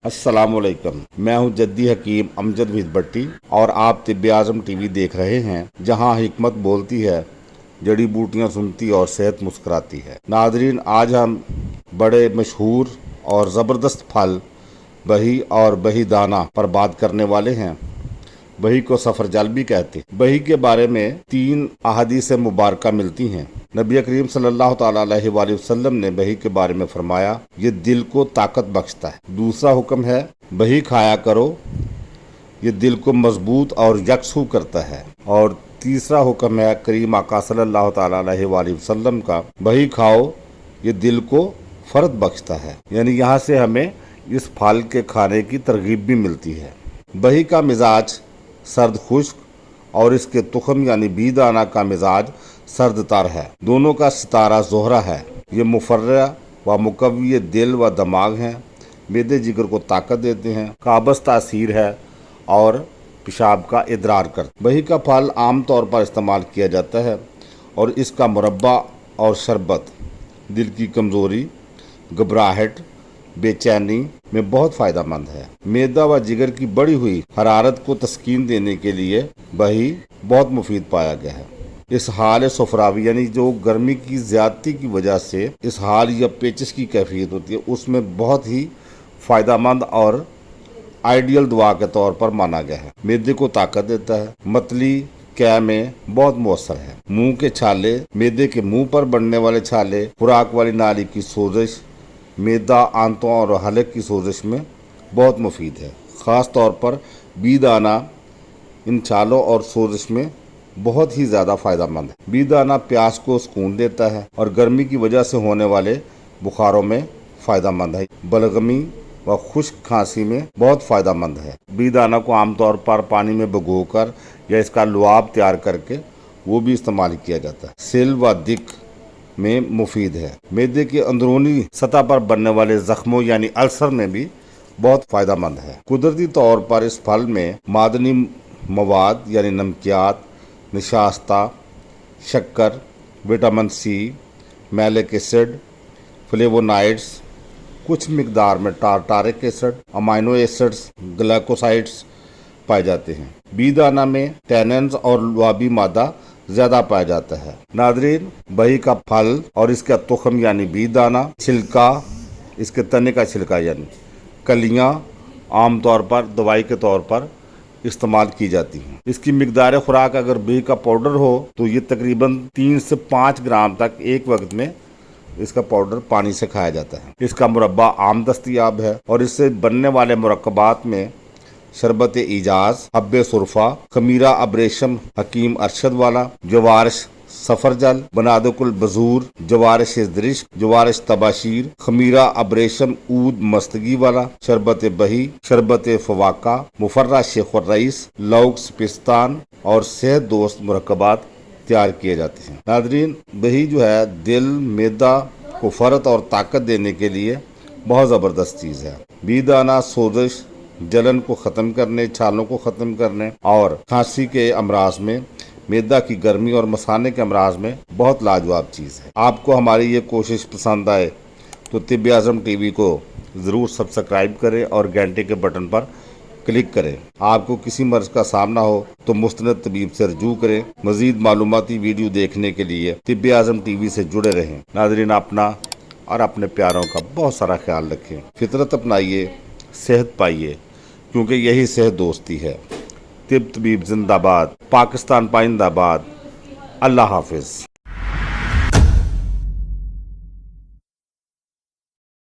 अस्सलामुअलैकुम। मैं हूं जद्दी हकीम अमजद भट्टी और आप तिब्बे आज़म टीवी देख रहे हैं, जहां हिकमत बोलती है, जड़ी बूटियां सुनती और सेहत मुस्कुराती है। नादरीन, आज हम बड़े मशहूर और ज़बरदस्त फल बही और बही दाना पर बात करने वाले हैं। बही को सफर जल भी कहते हैं। बही के बारे में 3 अहादीस मुबारका मिलती हैं। नबी करीम सल्लल्लाहु ताला अलैहि वसल्लम ने बही के बारे में फरमाया, ये दिल को ताकत बख्शता है। दूसरा हुक्म है, बही खाया करो, ये दिल को मजबूत और यकसू करता है। और तीसरा हुक्म है करीम आका सल्लल्लाहु ताला अलैहि वसल्लम का, बही खाओ, ये दिल को फर्द बख्शता है। यानी यहाँ से हमें इस फल के खाने की तरगीब भी मिलती है। बही का मिजाज सर्द खुश्क और इसके तुखम यानी बी दाना का मिजाज सर्द तर है। दोनों का सितारा जोहरा है। ये मुफर्रा व मुकव्वी दिल व दिमाग हैं। मेदे जिगर को ताकत देते हैं। काबस तासीर है और पेशाब का इदरार करते। बही का फल आम तौर पर इस्तेमाल किया जाता है और इसका मुरब्बा और शरबत दिल की कमज़ोरी, घबराहट, बेचैनी में बहुत फ़ायदा मंद है। मैदा व जिगर की बढ़ी हुई हरारत को तस्कीन देने के लिए बही बहुत मुफीद पाया गया है। इस हाल सफरावी यानी जो गर्मी की ज़्यादती की वजह से इस हाल या पेचिश की कैफियत होती है, उसमें बहुत ही फ़ायदा मंद और आइडियल दवा के तौर पर माना गया है। मैदे को ताकत देता है। मतली क्या में बहुत मौसर है। मुंह के छाले, मैदे के मुंह पर बनने वाले छाले, खुराक वाली नाली की सोजिश, मैदा, आंतों और हलक की सोजिश में बहुत मुफीद है। ख़ास तौर पर बी दाना इन छालों और सोजिश में बहुत ही ज़्यादा फ़ायदा मंद है। बी दाना प्यास को सुकून देता है और गर्मी की वजह से होने वाले बुखारों में फ़ायदा मंद है। बलगमी व खुश्क खांसी में बहुत फ़ायदा मंद है। बी दाना को आमतौर पर पानी में भिगोकर या इसका लुआब तैयार करके वो भी इस्तेमाल किया जाता है। सिल व दिक में मुफीद है। मैदे की अंदरूनी सतह पर बनने वाले जख्मों यानी अल्सर में भी बहुत फ़ायदा मंद है। कुदरती तौर पर इस फल में मादनी मवाद यानी नमकियात, निशास्ता, शक्कर, vitamin C, malic acid, flavonoids, कुछ मिकदार में tartaric acid, amino acids, glycosides पाए जाते हैं। बी दाना में टैनिन्स और लुआबी मादा ज्यादा पाया जाता है। नादरीन, बही का फल और इसका तुखम यानी बी दाना, छिलका, इसके तने का छिलका यानी कलियां आमतौर पर दवाई के तौर पर इस्तेमाल की जाती हैं। इसकी मिकदार खुराक अगर बही का पाउडर हो तो ये तकरीबन 3 से 5 ग्राम तक एक वक्त में इसका पाउडर पानी से खाया जाता है। इसका मुरब्बा आम दस्तयाब है और इससे बनने वाले मुरक्कबात में शरबत इजाज, हब्बे सुरफा, खमीरा अब्रेशम हकीम अरशद वाला, जवारिश सफरजल, बनादकुल बजूर, जवारिश दरिश, जवारिश तबाशीर, खमीरा अब्रेशम ऊद मस्तगी वाला, शरबत बही, शरबत फवाका, मुफर्रा शेख रईस, लौक्स पिस्तान और सेहत दोस्त मुरक्कबात तैयार किए जाते हैं। नादरीन, बही जो है दिल, मैदा को फरत और ताकत देने के लिए बहुत ज़बरदस्त चीज़ है। बी दाना सोजिश, जलन को ख़त्म करने, छालों को ख़त्म करने और खांसी के अमराज में, मैदा की गर्मी और मसाने के अमराज में बहुत लाजवाब चीज़ है। आपको हमारी ये कोशिश पसंद आए तो तिब्बे आज़म टीवी को ज़रूर सब्सक्राइब करें और घंटे के बटन पर क्लिक करें। आपको किसी मर्ज का सामना हो तो मुस्तनद तबीब से रजू करें। मज़ीद मालूमाती वीडियो देखने के लिए तिब्बे आज़म टीवी से जुड़े रहें। नाज़रीन, अपना और अपने प्यारों का बहुत सारा ख्याल रखें। फितरत अपनाइए, सेहत पाइए, क्योंकि यही सेहत दोस्ती है। तिब तबीब जिंदाबाद, पाकिस्तान पाइंदाबाद। अल्लाह हाफिज।